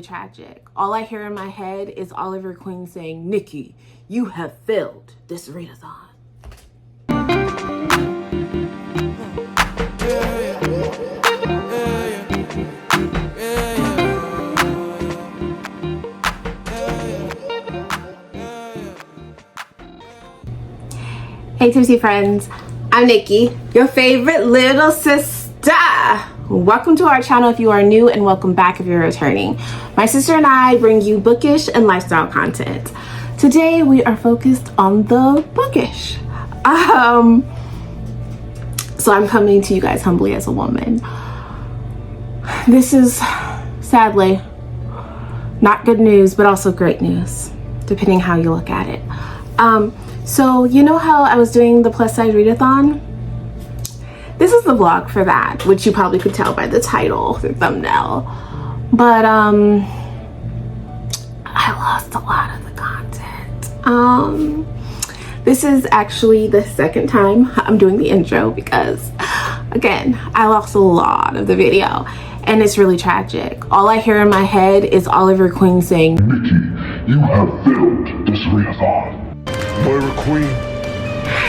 Tragic. All I hear in my head is Oliver Queen saying, "Nikki, you have failed this readathon." Hey Tipsy friends, I'm Nikki, your favorite little sister. Welcome to our channel if you are new, and welcome back if you're returning. My sister and I bring you bookish and lifestyle content. Today we are focused on the bookish. So I'm coming to you guys humbly as a woman. This is sadly not good news, but also great news, depending how you look at it. So you know how I was doing the Plus Size Readathon? This is the vlog for that, which you probably could tell by the title, the thumbnail. But I lost a lot of the content. This is actually the second time I'm doing the intro because, again, I lost a lot of the video, and it's really tragic. All I hear in my head is Oliver Queen saying, "Nikki, you have failed this readathon." Moira Queen,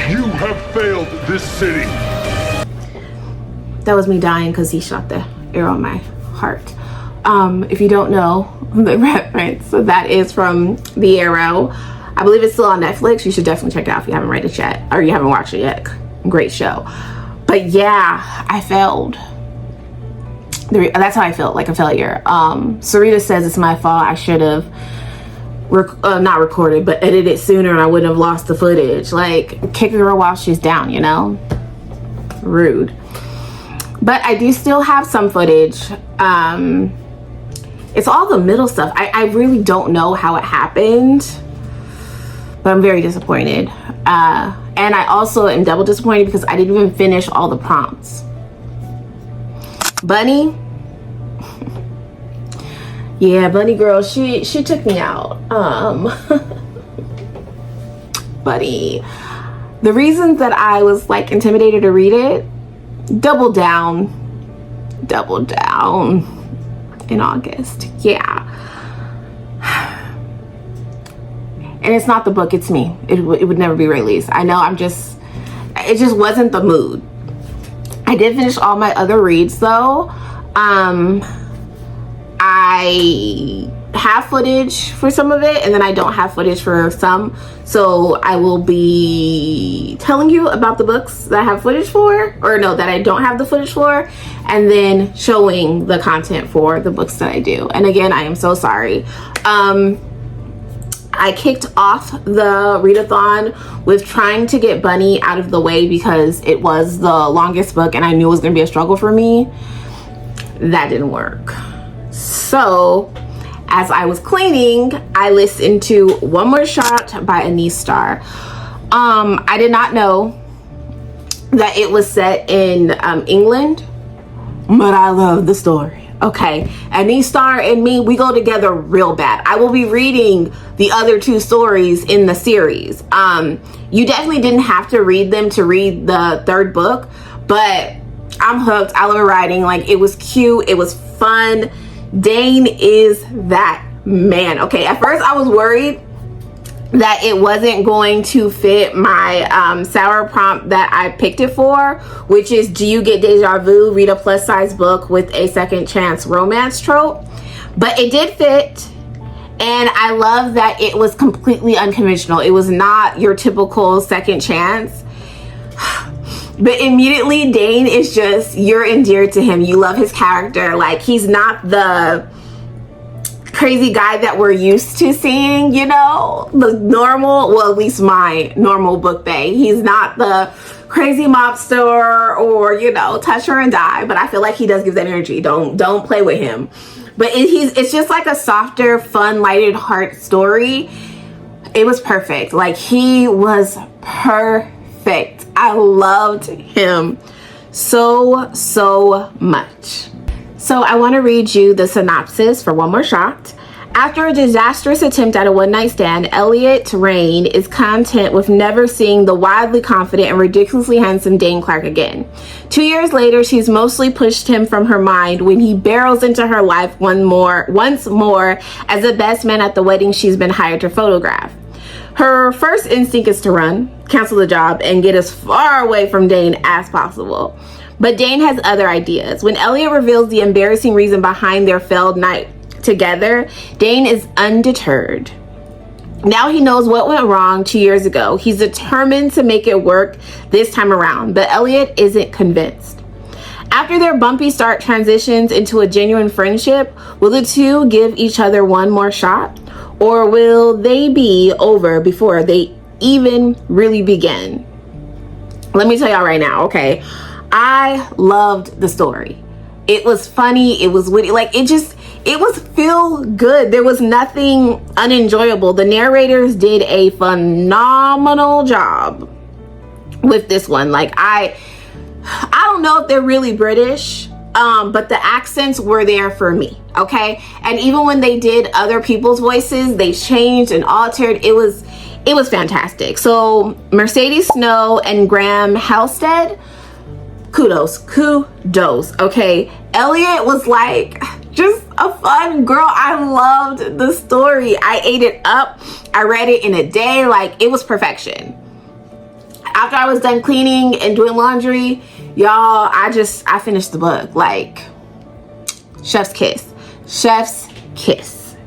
you have failed this city. That was me dying because he shot the arrow in my heart. If you don't know the reference, so that is from The Arrow. I believe it's still on Netflix. You should definitely check it out if you haven't read it yet, or you haven't watched it yet. Great show. But yeah, I failed. That's how I felt, like a failure. Sarita says it's my fault. I should have not recorded, but edited it sooner, and I wouldn't have lost the footage. Like, kick a girl while she's down, you know? Rude. But I do still have some footage. It's all the middle stuff. I really don't know how it happened, but I'm very disappointed. And I also am double disappointed because I didn't even finish all the prompts. Bunny, yeah, Bunny girl, she took me out. Buddy, the reasons that I was like intimidated to read it, double down in August. Yeah. And it's not the book, it's me. It would never be released. I know, it just wasn't the mood. I did finish all my other reads though. I have footage for some of it, and then I don't have footage for some. So I will be telling you about the books that I have footage for, or no, that I don't have the footage for, and then showing the content for the books that I do. And again, I am so sorry. I kicked off the readathon with trying to get Bunny out of the way because it was the longest book and I knew it was going to be a struggle for me. That didn't work. So as I was cleaning, I listened to One More Shot by Anise Starr. I did not know that it was set in England, but I love the story. Okay, Anise Starr and me, we go together real bad. I will be reading the other two stories in the series. You definitely didn't have to read them to read the third book, but I'm hooked. I love writing. Like, it was cute, it was fun. Dane is that man. Okay, at first I was worried that it wasn't going to fit my sour prompt that I picked it for, which is, do you get deja vu? Read a plus size book with a second chance romance trope. But it did fit, and I love that it was completely unconventional. It was not your typical second chance. But immediately Dane is just, you're endeared to him. You love his character. Like, he's not the crazy guy that we're used to seeing, you know, the normal, well, at least my normal book bae. He's not the crazy mobster or, you know, touch her and die, but I feel like he does give that energy. Don't play with him. But it's just like a softer, fun, lighted heart story. It was perfect. Like, he was perfect. I loved him so much. So I want to read you the synopsis for One More Shot. After a disastrous attempt at a one-night stand, Elliot Rain is content with never seeing the wildly confident and ridiculously handsome Dane Clark again. 2 years later, she's mostly pushed him from her mind when he barrels into her life once more as the best man at the wedding she's been hired to photograph. Her first instinct is to run, cancel the job, and get as far away from Dane as possible. But Dane has other ideas. When Elliot reveals the embarrassing reason behind their failed night together, Dane is undeterred. Now he knows what went wrong 2 years ago. He's determined to make it work this time around, but Elliot isn't convinced. After their bumpy start transitions into a genuine friendship, will the two give each other one more shot? Or will they be over before they even really begin? Let me tell y'all right now, okay? I loved the story. It was funny, it was witty, like it was feel good. There was nothing unenjoyable. The narrators did a phenomenal job with this one. Like I don't know if they're really British, but the accents were there for me, okay? And even when they did other people's voices, they changed and altered. It was fantastic. So Mercedes Snow and Graham Halstead, kudos, okay? Elliot was like just a fun girl. I loved the story. I ate it up. I read it in a day. Like, it was perfection. After I was done cleaning and doing laundry, y'all, I finished the book. Like, chef's kiss. Chef's kiss.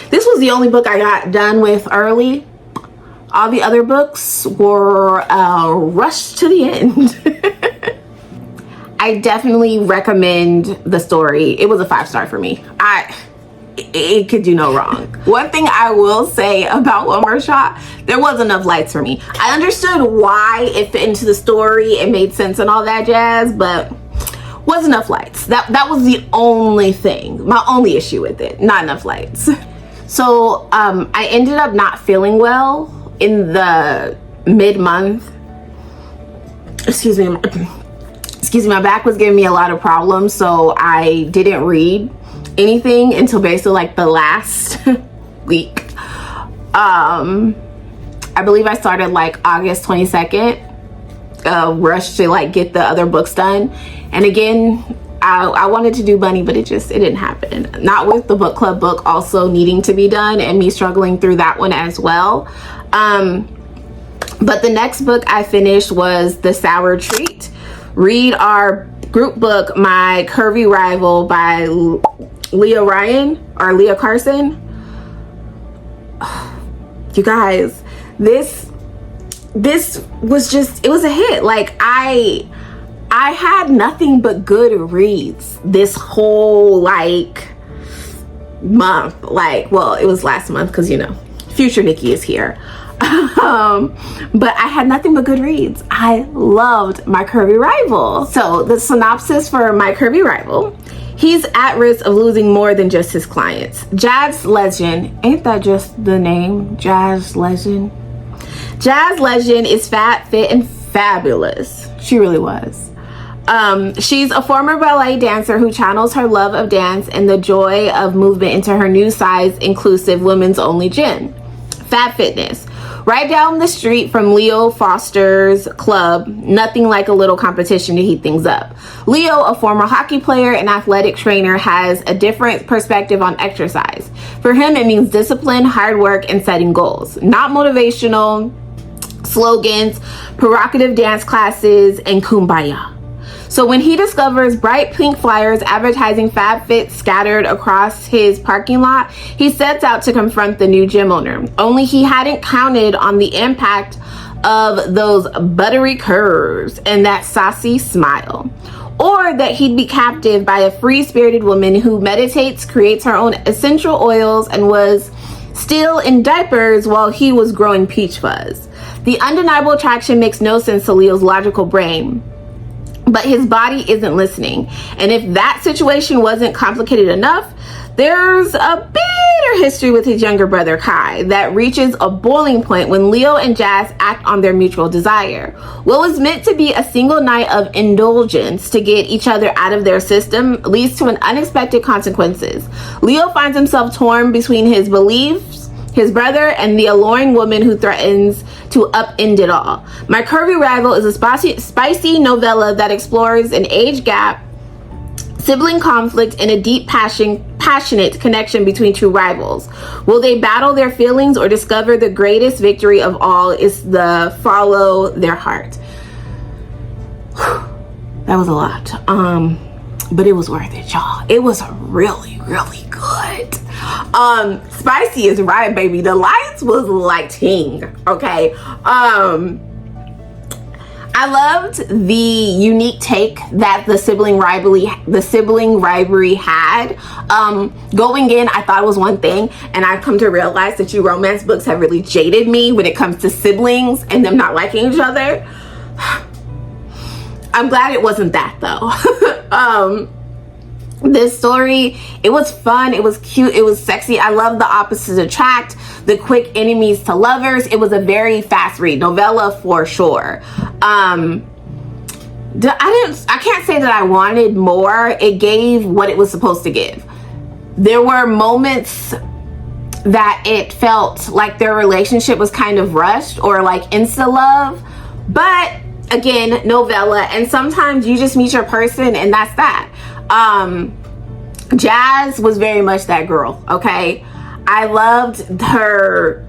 This was the only book I got done with early. All the other books were rushed to the end. I definitely recommend the story. It was a 5-star for me. It could do no wrong. One thing I will say about One More Shot, there was enough lights for me. I understood why it fit into the story, it made sense and all that jazz, but was enough lights. That was the only thing, my only issue with it, not enough lights. So I ended up not feeling well in the mid-month. Excuse me, my back was giving me a lot of problems, so I didn't read anything until basically like the last week. I believe I started like August 22nd, rush to like get the other books done. And again, I wanted to do Bunny, but it didn't happen. Not with the book club book also needing to be done and me struggling through that one as well. But the next book I finished was The Sour Treat. Read our group book, My Curvy Rival by Leah Ryan or Leah Carson. You guys, this was just, it was a hit. Like I had nothing but good reads this whole like month. Like, well, it was last month because, you know, future Nikki is here. But I had nothing but good reads. I loved My Curvy Rival. So the synopsis for My Curvy Rival: he's at risk of losing more than just his clients. Jazz Legend, ain't that just the name? Jazz Legend. Jazz Legend is fat, fit, and fabulous. She really was. She's a former ballet dancer who channels her love of dance and the joy of movement into her new size inclusive women's only gym, Fab Fitness. Right down the street from Leo Foster's club, nothing like a little competition to heat things up. Leo, a former hockey player and athletic trainer, has a different perspective on exercise. For him, it means discipline, hard work, and setting goals. Not motivational slogans, provocative dance classes, and kumbaya. So when he discovers bright pink flyers advertising FabFit scattered across his parking lot, he sets out to confront the new gym owner. Only he hadn't counted on the impact of those buttery curves and that saucy smile. Or that he'd be captive by a free-spirited woman who meditates, creates her own essential oils, and was still in diapers while he was growing peach fuzz. The undeniable attraction makes no sense to Leo's logical brain. But his body isn't listening. And if that situation wasn't complicated enough, there's a bit bitter history with his younger brother Kai that reaches a boiling point when Leo and Jazz act on their mutual desire. What was meant to be a single night of indulgence to get each other out of their system leads to an unexpected consequences. Leo finds himself torn between his beliefs, his brother, and the alluring woman who threatens to upend it all. My Curvy Rival is a spicy novella that explores an age gap, sibling conflict, and a deep passionate connection between two rivals. Will they battle their feelings or discover the greatest victory of all is the follow their heart? That was a lot. But it was worth it, y'all. It was really, really good. Spicy is right, baby. The lights was lighting, okay? I loved the unique take that the sibling rivalry had. Going in, I thought it was one thing, and I've come to realize that you romance books have really jaded me when it comes to siblings and them not liking each other. I'm glad it wasn't that though. This story, it was fun, it was cute, it was sexy. I love the opposites attract, the quick enemies to lovers. It was a very fast read, novella for sure. I can't say that I wanted more. It gave what it was supposed to give. There were moments that it felt like their relationship was kind of rushed or like insta love, but again, novella, and sometimes you just meet your person and that's that. Jazz was very much that girl, okay? I loved her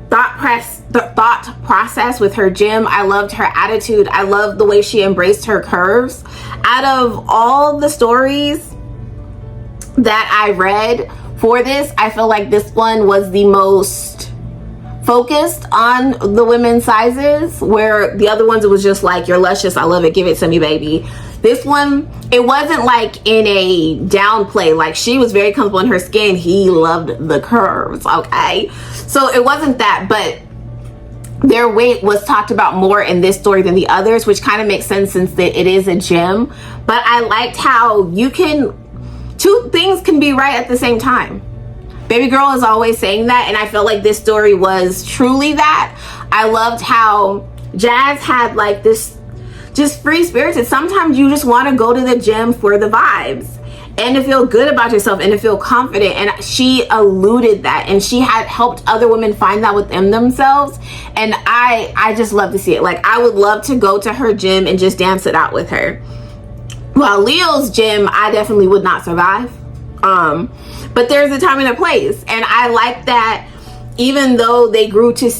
thought process with her gym. I loved her attitude. I loved the way she embraced her curves. Out of all the stories that I read for this, I feel like this one was the most focused on the women's sizes, where the other ones it was just like, you're luscious, I love it, give it to me, baby. This one, it wasn't like in a downplay, like she was very comfortable in her skin, he loved the curves, okay? So it wasn't that, but their weight was talked about more in this story than the others, which kind of makes sense since it is a gym. But I liked how two things can be right at the same time. Baby girl is always saying that, and I felt like this story was truly that. I loved how Jazz had like this just free spirited. Sometimes you just want to go to the gym for the vibes and to feel good about yourself and to feel confident, and she alluded that, and she had helped other women find that within themselves, and I just love to see it. Like, I would love to go to her gym and just dance it out with her. While Leo's gym, I definitely would not survive. But there's a time and a place, and I like that even though they grew to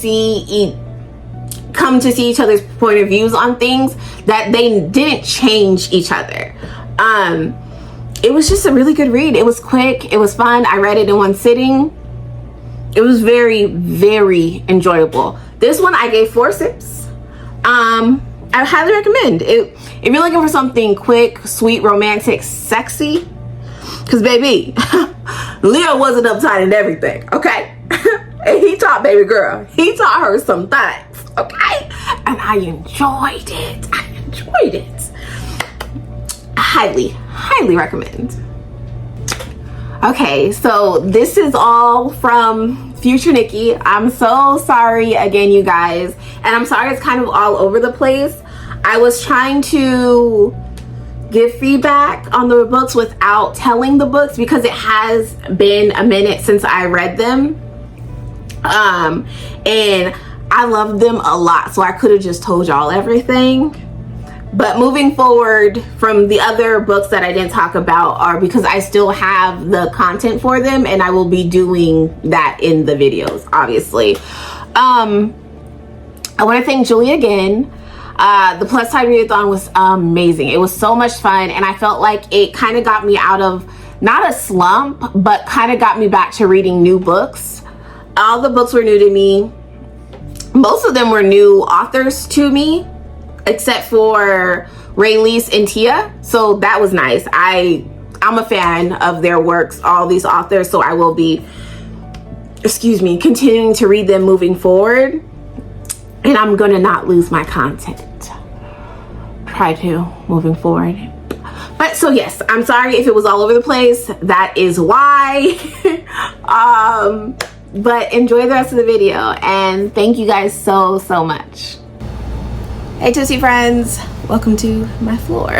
come to see each other's point of views on things, that they didn't change each other. It was just a really good read. It was quick, it was fun. I read it in one sitting. It was very, very enjoyable. This one I gave 4 sips. I highly recommend it. If you're looking for something quick, sweet, romantic, sexy, because baby, Leo wasn't uptight and everything, okay? And he taught baby girl, he taught her some things, okay? And I enjoyed it. I highly recommend. Okay, so this is all from Future Nikki. I'm so sorry again, you guys, and I'm sorry it's kind of all over the place. I was trying to give feedback on the books without telling the books because it has been a minute since I read them, and I love them a lot, so I could have just told y'all everything. But moving forward from the other books that I didn't talk about are because I still have the content for them, and I will be doing that in the videos, obviously. I want to thank Julie again. The Plus Size Readathon was amazing. It was so much fun, and I felt like it kind of got me out of, not a slump, but kind of got me back to reading new books. All the books were new to me. Most of them were new authors to me, except for Rayleigh and Tia, so that was nice. I'm a fan of their works, all these authors, so I will be, continuing to read them moving forward, and I'm gonna not lose my content. Try to, moving forward. But But so yes, I'm sorry if it was all over the place. That is why. But enjoy the rest of the video, and thank you guys so much. Hey Tootsie friends, welcome to my floor.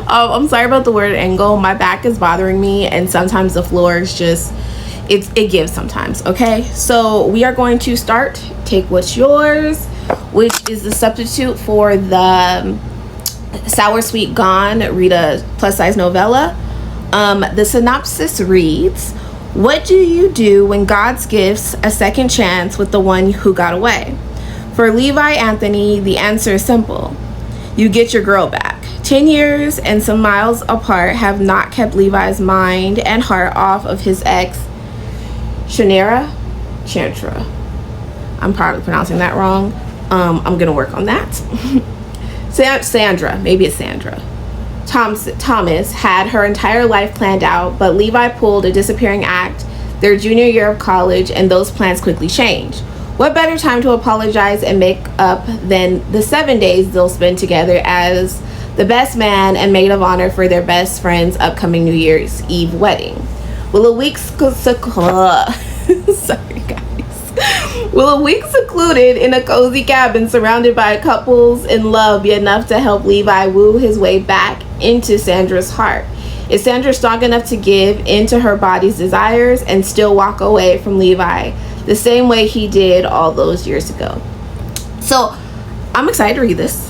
I'm sorry about the word angle. My back is bothering me, and sometimes the floor is just, it gives sometimes. Okay, so we are going to start Take What's Yours, which is the substitute for the Sour Sweet Gone Rita plus size novella. The synopsis reads, what do you do when God gives a second chance with the one who got away? For Levi Anthony, the answer is simple. You get your girl back. 10 years and some miles apart have not kept Levi's mind and heart off of his ex, Chantra. I'm probably pronouncing that wrong. I'm gonna work on that. Sandra, maybe it's Sandra. Thomas had her entire life planned out, but Levi pulled a disappearing act their junior year of college, and those plans quickly changed. What better time to apologize and make up than the 7 days they'll spend together as the best man and maid of honor for their best friend's upcoming New Year's Eve wedding. Will a week secluded in a cozy cabin surrounded by couples in love be enough to help Levi woo his way back into Sandra's heart? Is Sandra strong enough to give into her body's desires and still walk away from Levi the same way he did all those years ago? So I'm excited to read this.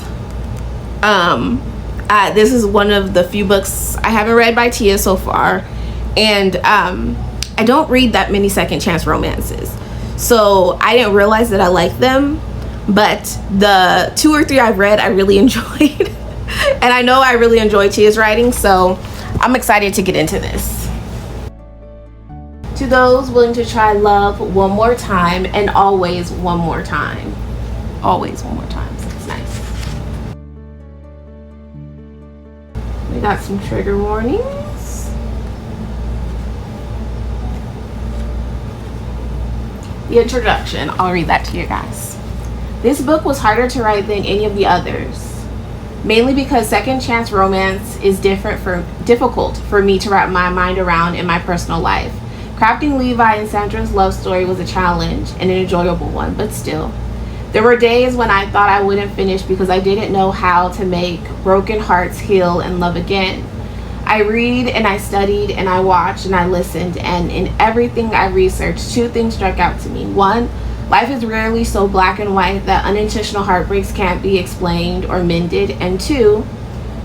This is one of the few books I haven't read by Tia so far, and I don't read that many second chance romances, so I didn't realize that I liked them, but the 2 or 3 I've read I really enjoyed. And I know I really enjoy Tia's writing, so I'm excited to get into this. To those willing to try love one more time, and always one more time. Always one more time. So it's nice. We got some trigger warnings. The introduction, I'll read that to you guys. This book was harder to write than any of the others, mainly because second chance romance is difficult for me to wrap my mind around in my personal life. Crafting Levi and Sandra's love story was a challenge and an enjoyable one, but still. There were days when I thought I wouldn't finish because I didn't know how to make broken hearts heal and love again. I read and I studied and I watched and I listened, and in everything I researched, 2 things struck out to me. 1, life is rarely so black and white that unintentional heartbreaks can't be explained or mended. And 2,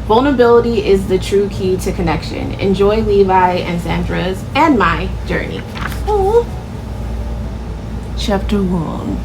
vulnerability is the true key to connection. Enjoy Levi and Sandra's and my journey. Oh. Chapter 1.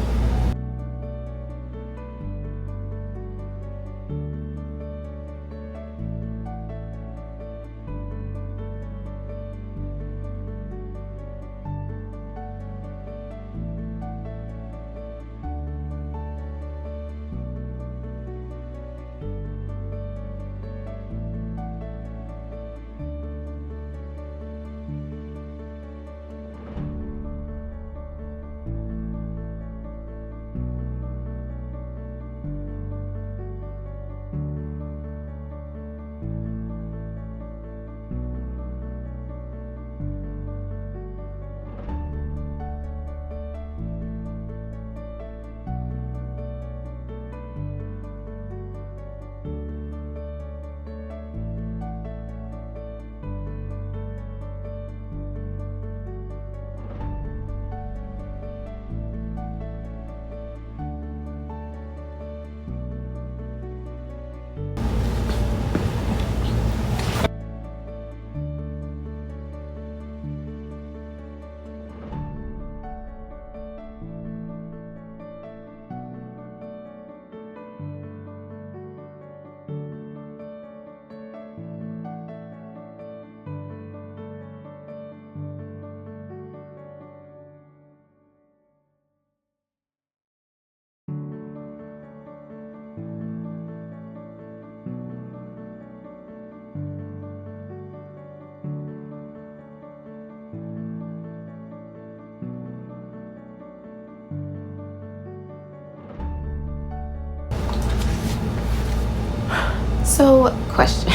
So, question.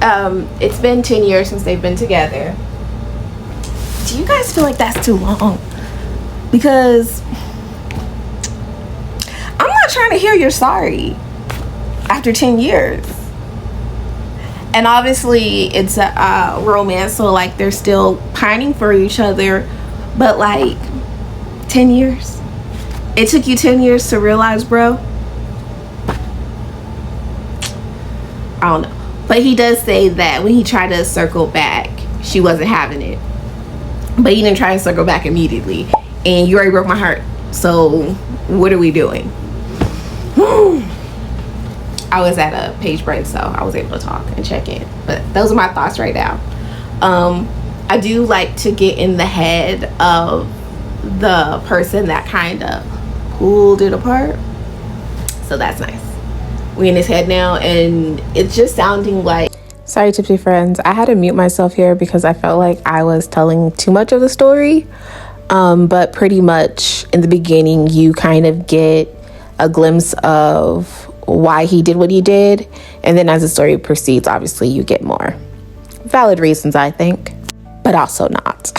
It's been 10 years since they've been together. Do you guys feel like that's too long? Because I'm not trying to hear you're sorry after 10 years. And obviously it's a romance, so like they're still pining for each other, but like 10 years. It took you 10 years to realize, bro. I don't know. But he does say that when he tried to circle back, she wasn't having it. But he didn't try to circle back immediately. And you already broke my heart. So what are we doing? I was at a page break, so I was able to talk and check in. But those are my thoughts right now. I do like to get in the head of the person that kind of pulled it apart. So that's nice. We in his head now, and it's just sounding like... Sorry, Tipsy friends. I had to mute myself here because I felt like I was telling too much of the story. But pretty much in the beginning, you kind of get a glimpse of why he did what he did, and then as the story proceeds, obviously you get more valid reasons, I think, but also not.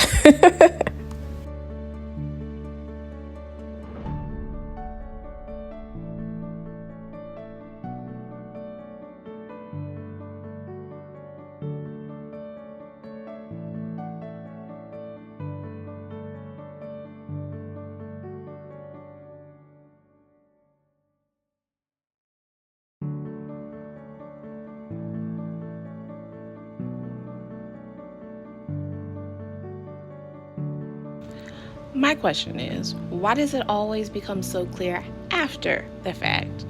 My question is, why does it always become so clear after the fact?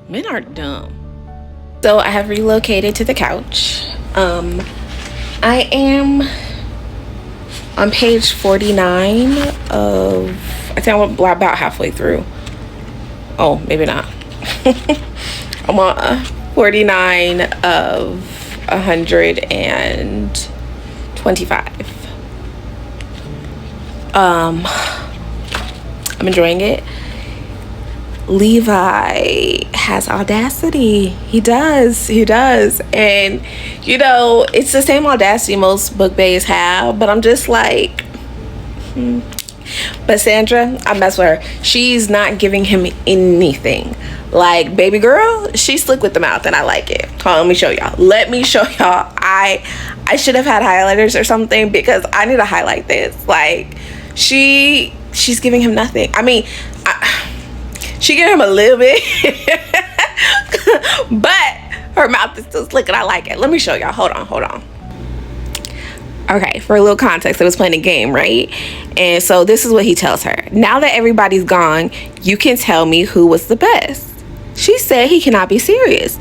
Men are dumb. So I have relocated to the couch. I am on page 49 of, I think I'm about halfway through. Oh, maybe not. I'm on 49 of 125. I'm enjoying it. Levi has audacity. He does. And you know, it's the same audacity most book bays have, but I'm just like, But Sandra, I mess with her. She's not giving him anything. Like, baby girl, she's slick with the mouth, and I like it. Hold on, let me show y'all. I should have had highlighters or something, because I need to highlight this. Like, she's giving him nothing. I mean, she gave him a little bit, but her mouth is still slick, and I like it. Let me show y'all. Hold on. Okay, for a little context, they was playing a game, right? And so this is what he tells her. Now that everybody's gone, you can tell me who was the best. She said he cannot be serious.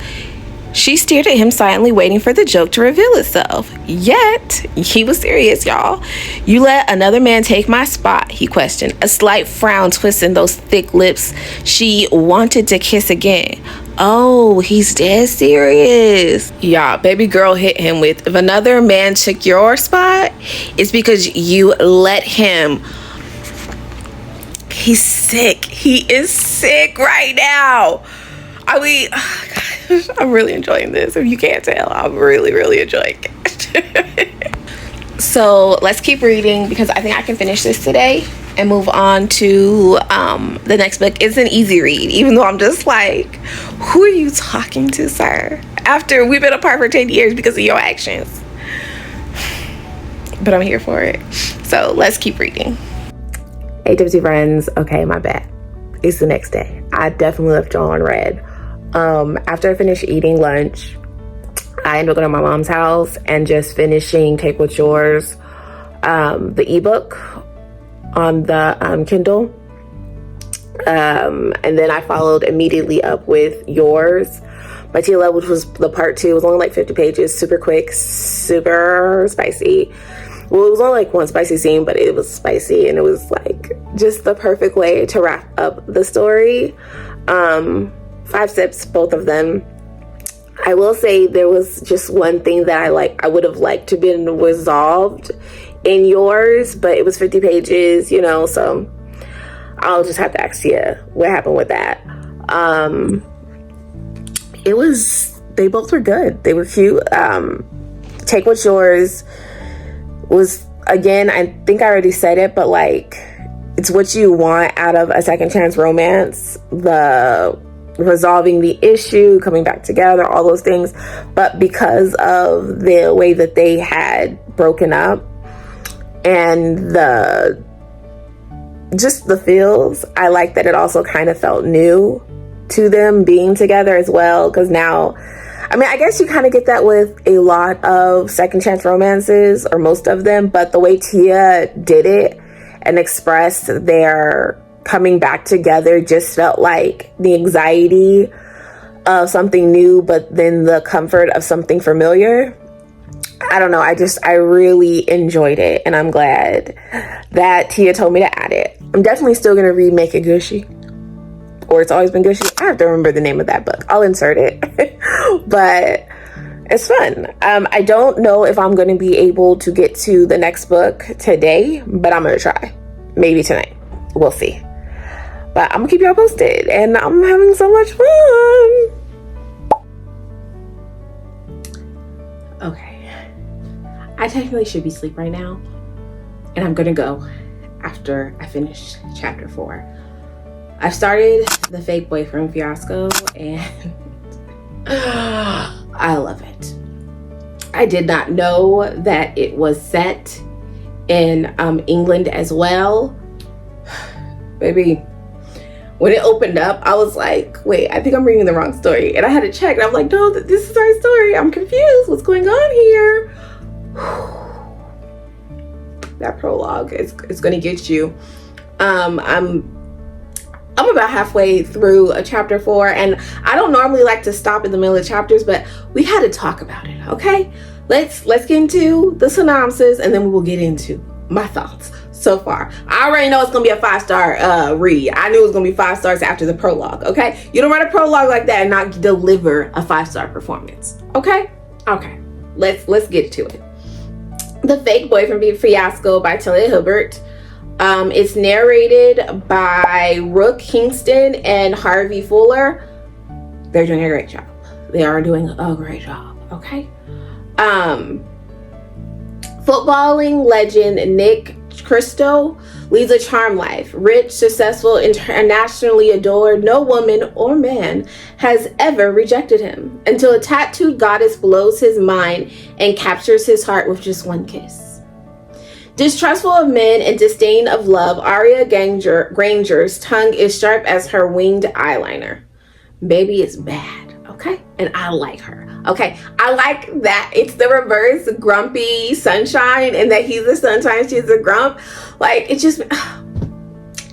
She stared at him silently, waiting for the joke to reveal itself. Yet, he was serious, y'all. You let another man take my spot, he questioned, a slight frown twisting those thick lips she wanted to kiss again. Oh, he's dead serious. Y'all, baby girl hit him with, if another man took your spot, it's because you let him. He's sick. He is sick right now. I mean, oh gosh, I'm really enjoying this. If you can't tell, I'm really enjoying it. So let's keep reading, because I think I can finish this today and move on to the next book. It's an easy read, even though I'm just like, who are you talking to, sir? After we've been apart for 10 years because of your actions. But I'm here for it. So let's keep reading. Hey, Tipsy friends. Okay, my bad. It's the next day. I definitely left y'all on red. After I finished eating lunch, I ended up going to my mom's house and just finishing Cake with Yours, the ebook on the Kindle. And then I followed immediately up with Yours by Tila, which was the part 2. It was only like 50 pages, super quick, super spicy. Well, it was only like one spicy scene, but it was spicy, and it was like just the perfect way to wrap up the story. 5 steps, both of them. I will say there was just one thing that I would have liked to been resolved in Yours, but it was 50 pages, you know, so I'll just have to ask you what happened with that. It was they both were good. They were cute. Take What's Yours was, again, I think I already said it, but like, it's what you want out of a second chance romance. The resolving the issue, coming back together, all those things. But because of the way that they had broken up and the feels, I like that it also kind of felt new to them being together as well. Because now, I mean, I guess you kind of get that with a lot of second chance romances, or most of them, but the way Tia did it and expressed their coming back together just felt like the anxiety of something new, but then the comfort of something familiar. I don't know. I really enjoyed it, and I'm glad that Tia told me to add it. I'm definitely still going to read Make It Gushy, or It's Always Been Gushy. I have to remember the name of that book. I'll insert it. But it's fun. I don't know if I'm going to be able to get to the next book today, but I'm going to try. Maybe tonight. We'll see. But I'm going to keep y'all posted, and I'm having so much fun. Okay. I technically should be asleep right now, and I'm going to go after I finish chapter 4. I've started the fake boyfriend fiasco, and I love it. I did not know that it was set in England as well. Baby, when it opened up, I was like, wait, I think I'm reading the wrong story. And I had to check, and I'm like, no, this is our story. I'm confused. What's going on here? That prologue is going to get you. I'm about halfway through chapter 4, and I don't normally like to stop in the middle of chapters, but we had to talk about it, okay? Let's get into the synopsis, and then we will get into my thoughts so far. I already know it's gonna be a 5-star read. I knew it was gonna be 5 stars after the prologue, okay? You don't write a prologue like that and not deliver a 5-star performance, okay? Okay, let's get to it. The Fake Boyfriend Fiasco by Talia Hibbert. It's narrated by Rook Kingston and Harvey Fuller. They're doing a great job. They are doing a great job, okay? Footballing legend Nick Cristo leads a charmed life. Rich, successful, internationally adored, no woman or man has ever rejected him until a tattooed goddess blows his mind and captures his heart with just one kiss. Distrustful of men and disdain of love, Aria Granger's tongue is sharp as her winged eyeliner. Baby is bad, okay? And I like her, okay? I like that it's the reverse grumpy sunshine, and that he's the sunshine, she's the grump. Like, it just,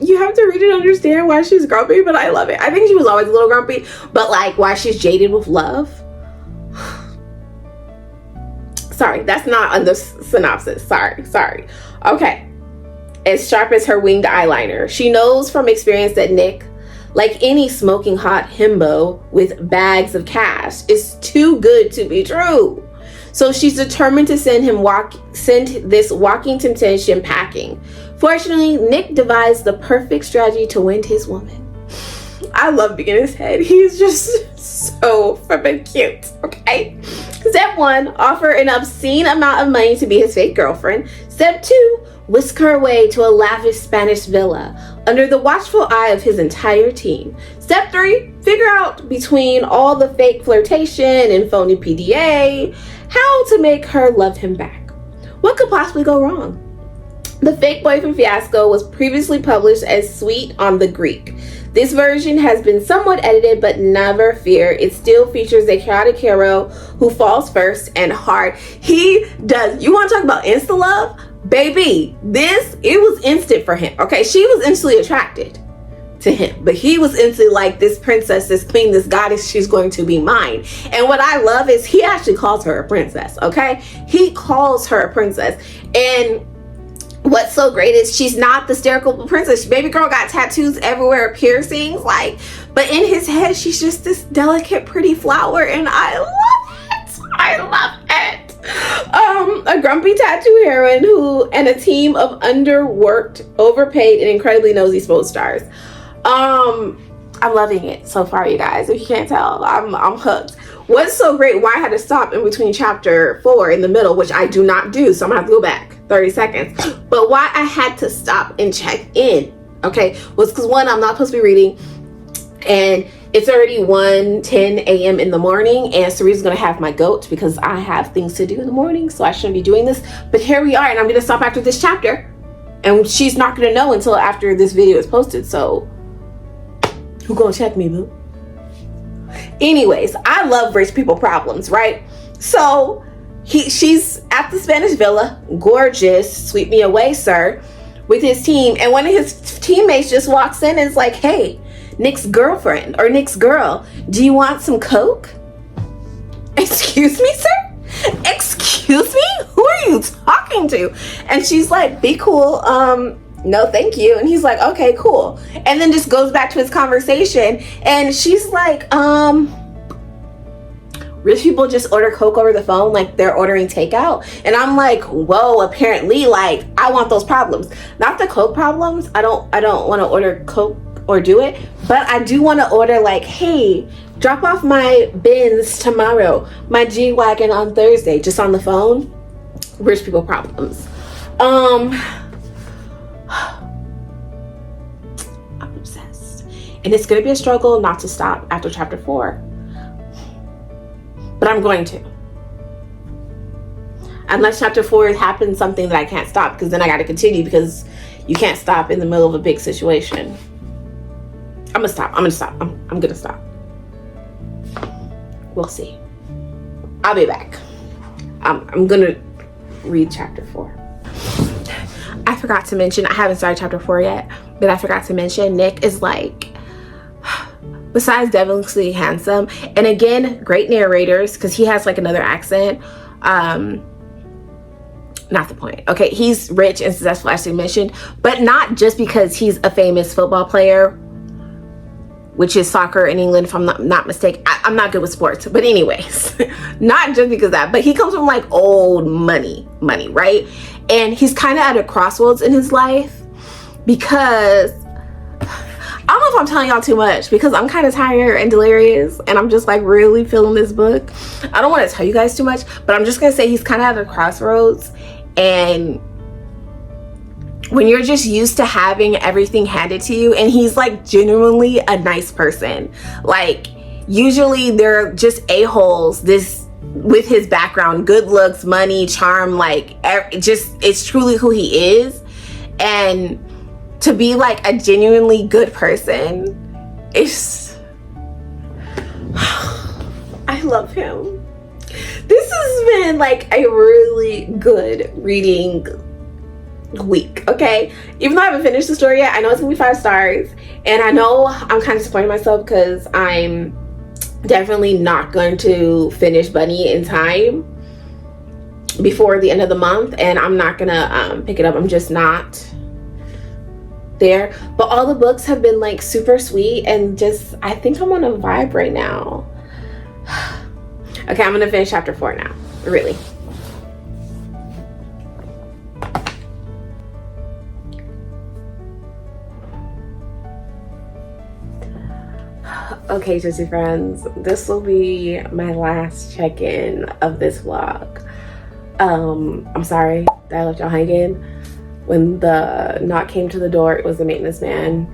you have to read it to understand why she's grumpy, but I love it. I think she was always a little grumpy, but like why she's jaded with love. Sorry, that's not on the synopsis. Sorry. Okay. As sharp as her winged eyeliner. She knows from experience that Nick, like any smoking hot himbo with bags of cash, is too good to be true. So she's determined to send this walking temptation packing. Fortunately, Nick devised the perfect strategy to win his woman. I love being in his head. He's just so flippin' cute, okay? Step 1, offer an obscene amount of money to be his fake girlfriend. Step 2, whisk her away to a lavish Spanish villa under the watchful eye of his entire team. Step 3, figure out between all the fake flirtation and phony PDA how to make her love him back. What could possibly go wrong? The Fake Boyfriend Fiasco was previously published as Sweet on the Greek. This version has been somewhat edited, but never fear, it still features a chaotic hero who falls first and hard. He does. You want to talk about insta love? Baby, it was instant for him. Okay, she was instantly attracted to him, but he was instantly like, this princess, this queen, this goddess, she's going to be mine. And what I love is he actually calls her a princess, okay? He calls her a princess. And what's so great is she's not the stereotypical princess. Baby girl got tattoos everywhere, piercings, like, but in his head, she's just this delicate, pretty flower, and I love it. A grumpy tattoo heroine and a team of underworked, overpaid, and incredibly nosy sports stars. I'm loving it so far, you guys. If you can't tell, I'm hooked. what's so great, why I had to stop in between chapter 4 in the middle, which I do not do, so I'm gonna have to go back 30 seconds. But why I had to stop and check in, okay, was because one, I'm not supposed to be reading, and it's already 1:10 a.m. in the morning, and Cerise's gonna have my goat because I have things to do in the morning, so I shouldn't be doing this. But here we are, and I'm gonna stop after this chapter, and she's not gonna know until after this video is posted, so who gonna check me, boo? Anyways, I love rich people problems, right? So she's at the Spanish Villa, gorgeous, sweep me away, sir, with his team, and one of his teammates just walks in and is like, hey, Nick's girlfriend or Nick's girl, do you want some Coke? Excuse me, sir? Excuse me? Who are you talking to? And she's like, be cool. No, thank you. And he's like, okay, cool. And then just goes back to his conversation. And she's like, rich people just order Coke over the phone like they're ordering takeout. And I'm like, whoa, apparently, like, I want those problems. Not the Coke problems. I don't want to order Coke or do it, but I do want to order, like, hey, drop off my Benz tomorrow, my G-Wagon on Thursday, just on the phone. Rich people problems. I'm obsessed. And it's going to be a struggle not to stop after chapter 4. But I'm going to. Unless chapter 4 happens something that I can't stop, because then I got to continue, because you can't stop in the middle of a big situation. I'm gonna stop. I'm gonna stop. We'll see. I'll be back. I'm gonna read chapter 4. I forgot to mention, I haven't started chapter 4 yet, but I forgot to mention Nick is, like, besides devilishly handsome, and again, great narrators, because he has, like, another accent. Not the point. Okay, he's rich and successful, as I mentioned, but not just because he's a famous football player, which is soccer in England, if I'm not mistaken. I'm not good with sports, but anyways, not just because of that, but he comes from, like, old money, right? And he's kind of at a crossroads in his life, because I don't know if I'm telling y'all too much, because I'm kind of tired and delirious, and I'm just, like, really feeling this book. I don't want to tell you guys too much, but I'm just gonna say he's kind of at a crossroads, and when you're just used to having everything handed to you, and he's, like, genuinely a nice person. Like, usually they're just a-holes, this with his background, good looks, money, charm, like, it's truly who he is. And to be, like, a genuinely good person, it's I love him. This has been, like, a really good reading week, okay? Even though I haven't finished the story yet, I know it's gonna be 5 stars, and I know I'm kind of disappointed in myself because I'm definitely not going to finish Bunny in time before the end of the month, and I'm not gonna pick it up. I'm just not there. But all the books have been, like, super sweet, and just, I think I'm on a vibe right now. Okay, I'm gonna finish chapter 4 now, really. Okay, Juicy friends, this will be my last check-in of this vlog. I'm sorry that I left y'all hanging. When the knock came to the door, it was the maintenance man.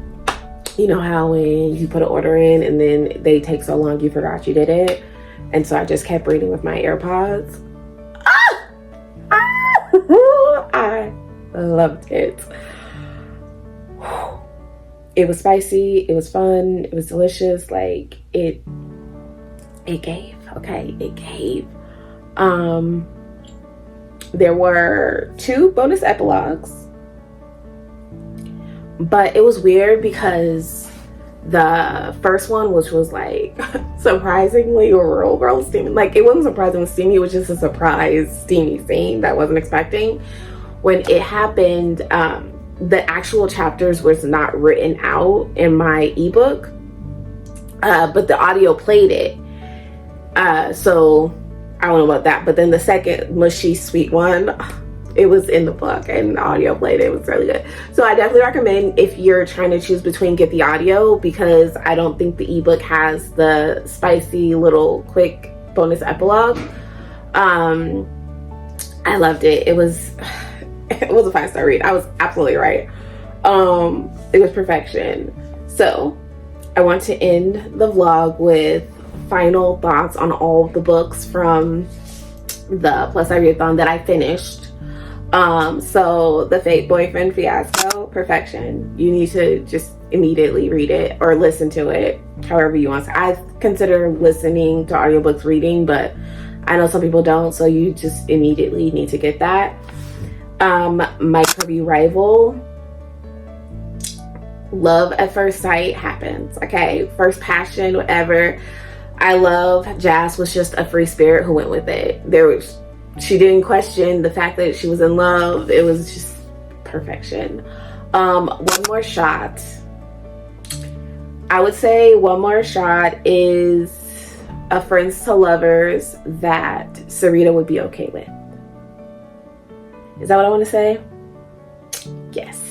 You know how when you put an order in and then they take so long you forgot you did it? And so I just kept reading with my AirPods. I loved it. It was spicy, it was fun, it was delicious. Like, it gave, okay? It gave. There were 2 bonus epilogues, but it was weird because the first one, which was, like, surprisingly real steamy, like, it wasn't surprisingly steamy, it was just a surprise steamy scene that I wasn't expecting. When it happened, the actual chapters was not written out in my ebook, but the audio played it. So I don't know about that. But then the second mushy sweet one, it was in the book and the audio played it. It was really good. So I definitely recommend, if you're trying to choose between, get the audio, because I don't think the ebook has the spicy little quick bonus epilogue. I loved it. It was a 5-star read. I was absolutely right. It was perfection. So I want to end the vlog with final thoughts on all of the books from the Plus Size Readathon that I finished. So the Fake Boyfriend Fiasco, perfection. You need to just immediately read it or listen to it, however you want to. I consider listening to audiobooks reading, but I know some people don't, so you just immediately need to get that. My Curvy Rival, love at first sight happens, okay? First passion, whatever. I love Jazz was just a free spirit who went with it. She didn't question the fact that she was in love. It was just perfection. One More Shot. I would say One More Shot is a friends to lovers that Sarita would be okay with. Is that what I want to say? Yes,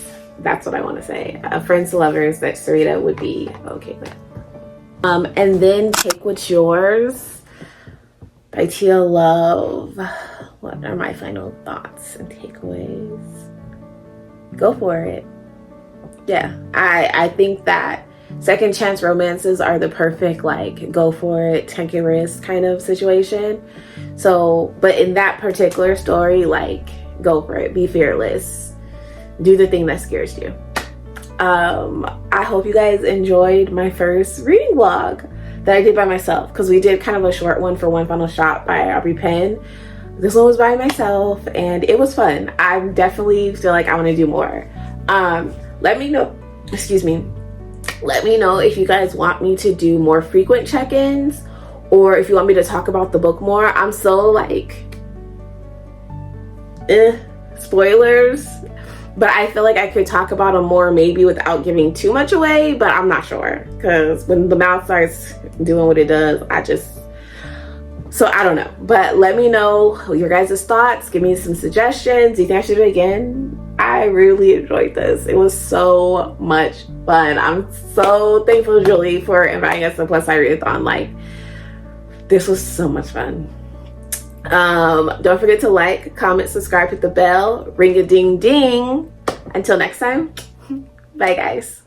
that's what I want to say. A friends to lovers that Sarita would be okay with. And then Take What's Yours by Tia Love. What are my final thoughts and takeaways? Go for it. Yeah, I think that second chance romances are the perfect, like, go for it, take a risk kind of situation. So, but in that particular story, like, go for it, be fearless, do the thing that scares you. I hope you guys enjoyed my first reading vlog that I did by myself, because we did kind of a short one for One Final Shot by Aubrey Penn. This one was by myself and it was fun. I definitely feel like I want to do more. Let me know, let me know if you guys want me to do more frequent check-ins, or if you want me to talk about the book more. I'm so like, spoilers, but I feel like I could talk about them more maybe without giving too much away, but I'm not sure, because when the mouth starts doing what it does, so I don't know. But let me know your guys' thoughts. Give me some suggestions. Do you think I should do it again? I really enjoyed this. It was so much fun. I'm so thankful to Julie for inviting us to Plus Size Readathon. Like, this was so much fun. Don't forget to like, comment, subscribe, hit the bell, ring a ding ding. Until next time, bye guys.